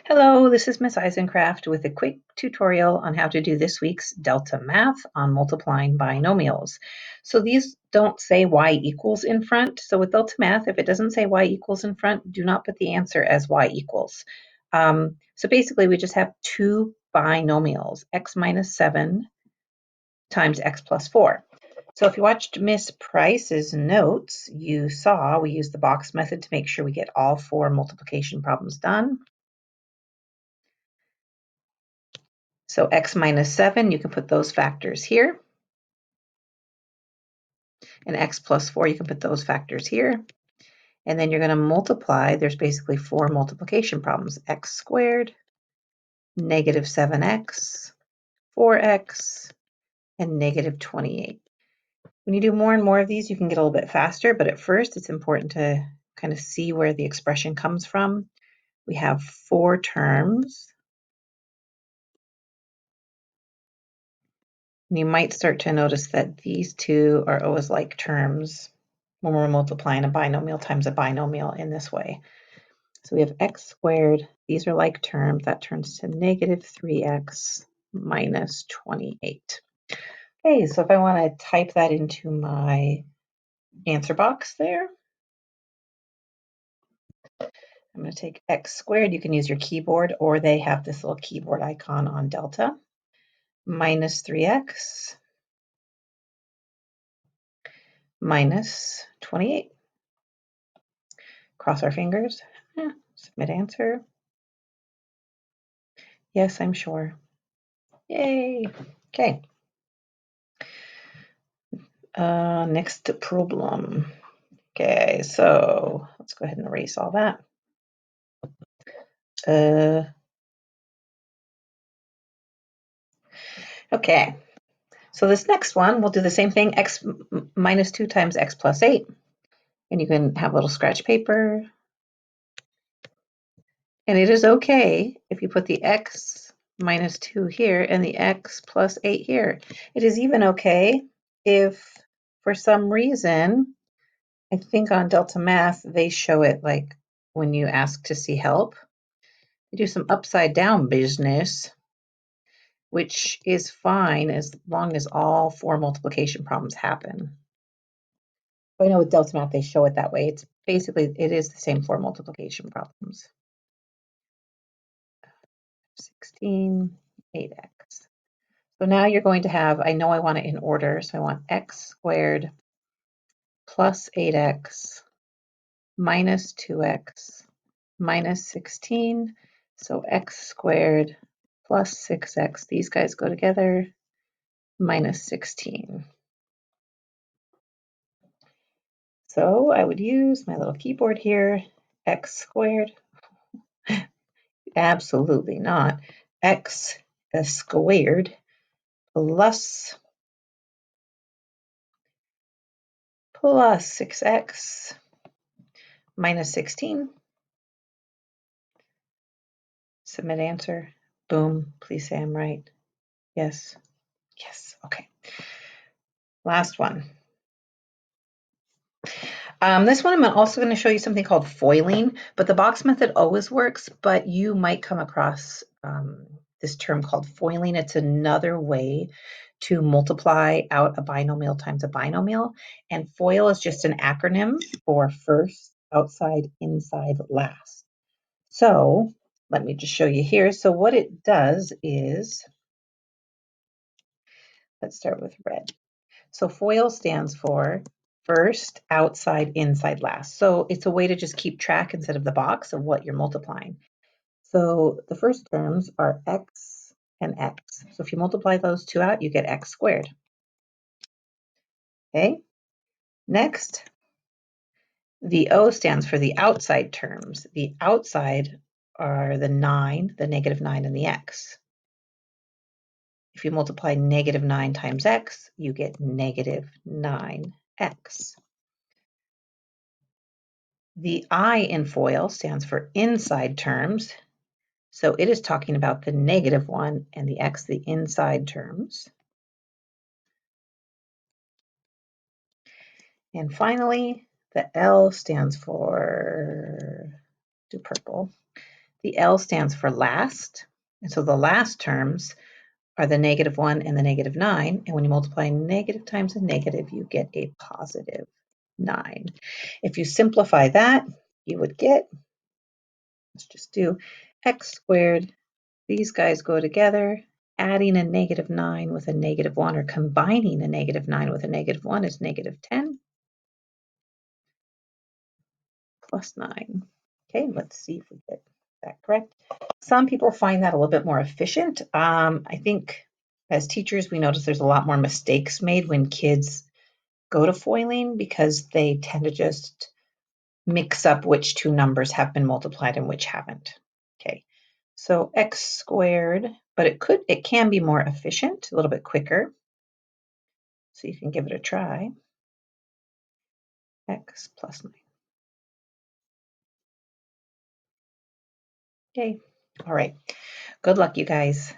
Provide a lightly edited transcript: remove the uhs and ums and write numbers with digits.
Hello, this is Miss Eisencraft with a quick tutorial on how to do this week's Delta Math on multiplying binomials. So these don't say y equals in front. So with Delta Math, if it doesn't say y equals in front, do not put the answer as y equals. So basically we just have two binomials, x minus 7 times x plus 4. So if you watched Miss Price's notes, you saw we use the box method to make sure we get all four multiplication problems done. So x minus 7, you can put those factors here. And x plus 4, you can put those factors here. And then you're going to multiply. There's basically four multiplication problems. X squared, negative 7x, 4x, and negative 28. When you do more and more of these, you can get a little bit faster. But at first, it's important to kind of see where the expression comes from. We have four terms. And you might start to notice that these two are always like terms when we're multiplying a binomial times a binomial in this way. So we have x squared. These are like terms. That turns to negative 3x minus 28. Okay, so if I want to type that into my answer box there, I'm going to take x squared. You can use your keyboard, or they have this little keyboard icon on Delta, minus 3x minus 28. Cross our fingers. Submit answer. Yes, I'm sure. Yay. Okay. Next problem. Okay, so let's go ahead and erase all that. Okay, so this next one, we'll do the same thing, x minus 2 times x plus 8. And you can have a little scratch paper. And it is okay if you put the x minus 2 here and the x plus 8 here. It is even okay if, for some reason, I think on Delta Math, they show it like when you ask to see help. They do some upside down business, which is fine as long as all four multiplication problems happen. I know with Delta Math, they show it that way. It's basically, it is the same four multiplication problems. 16, 8x. So now you're going to have, I know I want it in order, so I want x squared plus 8x minus 2x minus 16. So x squared plus 6x, these guys go together, minus 16. So I would use my little keyboard here, x squared, absolutely not, x squared plus 6x minus 16. Submit answer. Boom. Please say I'm right. Yes. Yes. Okay. Last one. This one, I'm also going to show you something called foiling, but the box method always works, but you might come across this term called foiling. It's another way to multiply out a binomial times a binomial, and FOIL is just an acronym for first, outside, inside, last. So let me just show you here. So what it does is, let's start with red. So FOIL stands for first, outside, inside, last. So it's a way to just keep track instead of the box of what you're multiplying. So the first terms are x and x. So if you multiply those two out, you get x squared. Okay. Next, the O stands for the outside terms. The outside are the 9, the negative 9, and the x. If you multiply negative 9 times x, you get negative 9x. The I in FOIL stands for inside terms. So it is talking about the negative 1 and the x, the inside terms. And finally, the L stands for, do purple, The L stands for last. And so the last terms are the -1 and the -9. And when you multiply negative times a negative, you get a +9. If you simplify that, you would get, let's just do x squared. These guys go together. Adding a -9 with a -1 or combining a -9 with a -1 is -10 plus 9. Okay, let's see if we get that correct. Some people find that a little bit more efficient. I think as teachers, we notice there's a lot more mistakes made when kids go to foiling because they tend to just mix up which two numbers have been multiplied and which haven't. Okay, so x squared, but it can be more efficient, a little bit quicker. So you can give it a try. X plus 9. Okay, all right. Good luck, you guys.